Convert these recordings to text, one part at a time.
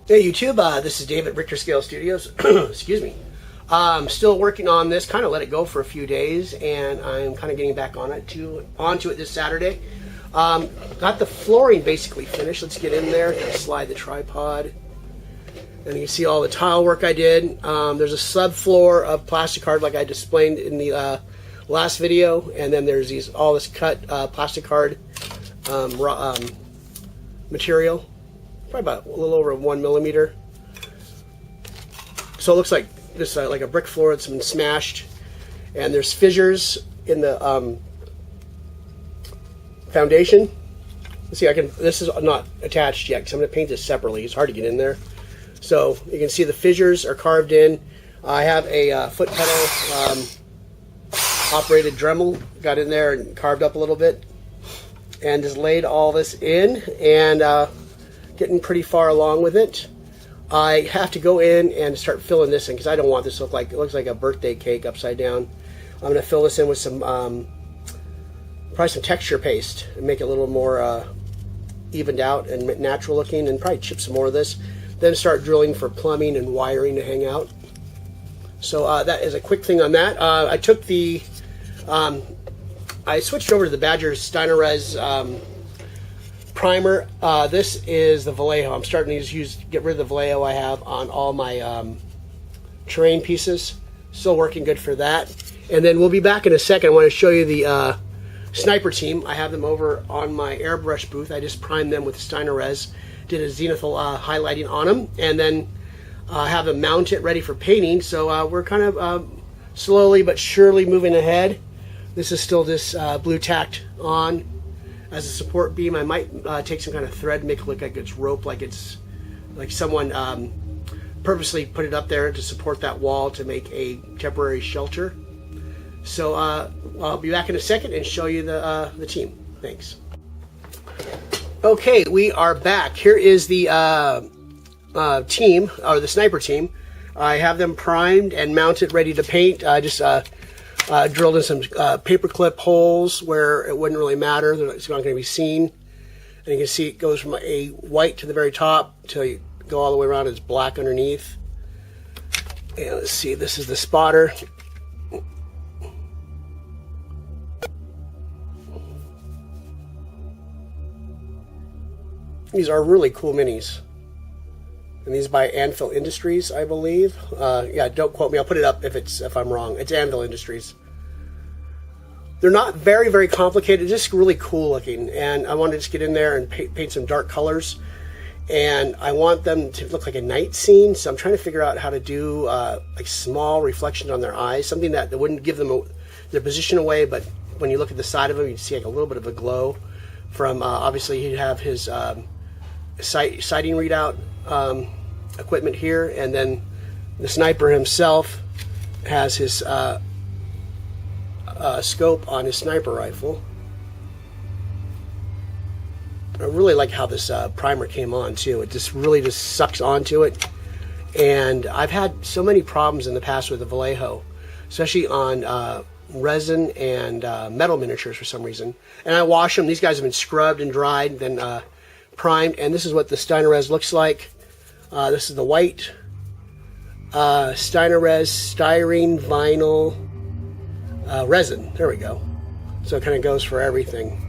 Hey YouTube, this is Dave at Richter Scale Studios. Excuse me. I'm still working on this, kind of let it go for a few days, and I'm kind of getting back onto it this Saturday. Got the flooring basically finished. Let's get in there. Slide the tripod. And you can see all the tile work I did. There's a subfloor of plastic card like I displayed in the last video, and then there's all this cut plastic card material. Probably about a little over 1 millimeter. So it looks like this like a brick floor that's been smashed, and there's fissures in the foundation. Let's see, this is not attached yet because I'm going to paint this separately. It's hard to get in there. So you can see the fissures are carved in. I have a foot pedal operated Dremel, got in there and carved up a little bit, and just laid all this in, and getting pretty far along with it. I have to go in and start filling this in because I don't want this to look like, it looks like a birthday cake upside down. I'm going to fill this in with some probably some texture paste and make it a little more evened out and natural looking, and probably chip some more of this. Then start drilling for plumbing and wiring to hang out. So that is a quick thing on that. I took the I switched over to the Badger Steinerez primer. This is the Vallejo. I'm starting to get rid of the Vallejo I have on all my terrain pieces. Still working good for that. And then we'll be back in a second. I want to show you the sniper team. I have them over on my airbrush booth. I just primed them with Steinerez. Did a zenithal highlighting on them, and then have them mount it ready for painting. So we're kind of slowly but surely moving ahead. This is still this blue tacked on as a support beam. I might take some kind of thread, make it look like it's rope, like it's like someone purposely put it up there to support that wall to make a temporary shelter. So I'll be back in a second and show you the team. Thanks. Okay, we are back. Here is the team, or the sniper team. I have them primed and mounted, ready to paint. I just drilled in some paperclip holes where it wouldn't really matter. It's not going to be seen. And you can see it goes from a white to the very top until you go all the way around. It's black underneath. And let's see, this is the spotter. These are really cool minis. And these by Anvil Industries, I believe. Yeah, don't quote me. I'll put it up if I'm wrong. It's Anvil Industries. They're not very, very complicated. Just really cool looking. And I want to just get in there and paint some dark colors. And I want them to look like a night scene. So I'm trying to figure out how to do like small reflections on their eyes. Something that wouldn't give them their position away, but when you look at the side of them, you'd see like a little bit of a glow. From obviously he'd have his sighting readout equipment here, and then the sniper himself has his scope on his sniper rifle. I really like how this primer came on too. It just really sucks onto it, and I've had so many problems in the past with the Vallejo, especially on resin and metal miniatures for some reason. And I wash them. These guys have been scrubbed and dried, then primed, and this is what the Steinerez looks like. This is the white Steinerez styrene vinyl resin. There we go. So it kind of goes for everything.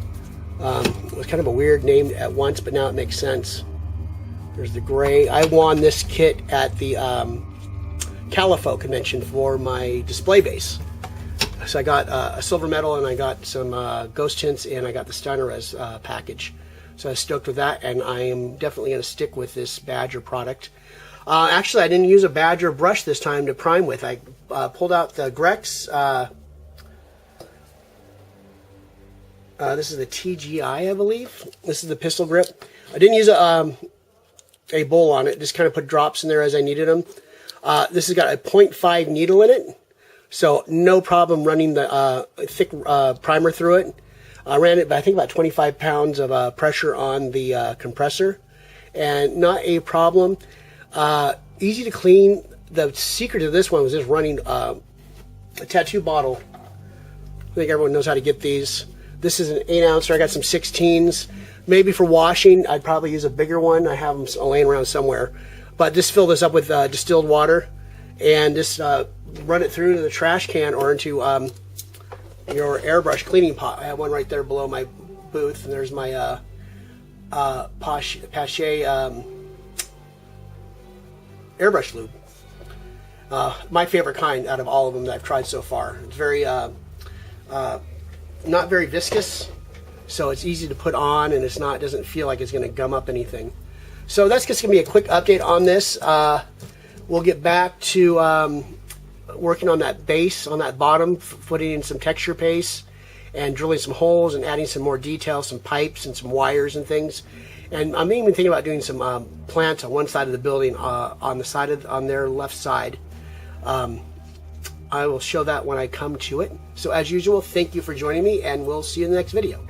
It was kind of a weird name at once, but now it makes sense. There's the gray. I won this kit at the Califo convention for my display base. So I got a silver medal, and I got some ghost tints, and I got the Steinerez package. So I was stoked with that, and I am definitely going to stick with this Badger product. Actually, I didn't use a Badger brush this time to prime with. I pulled out the Grex. This is the TGI, I believe. This is the pistol grip. I didn't use a bowl on it. Just kind of put drops in there as I needed them. This has got a 0.5 needle in it, so no problem running the thick primer through it. I ran it, I think, about 25 pounds of pressure on the compressor, and not a problem. Easy to clean. The secret of this one was just running a tattoo bottle. I think everyone knows how to get these. This is an 8 ouncer. I got some 16s. Maybe for washing, I'd probably use a bigger one. I have them laying around somewhere. But just fill this up with distilled water, and just run it through into the trash can or into your airbrush cleaning pot. I have one right there below my booth, and there's my Pache airbrush lube. My favorite kind out of all of them that I've tried so far. It's very not very viscous, so it's easy to put on, and doesn't feel like it's going to gum up anything. So that's just going to be a quick update on this. We'll get back to working on that base on that bottom, putting in some texture paste and drilling some holes and adding some more detail, some pipes and some wires and things. And I'm even thinking about doing some plants on one side of the building, on their left side. I will show that when I come to it. So as usual, thank you for joining me, and we'll see you in the next video.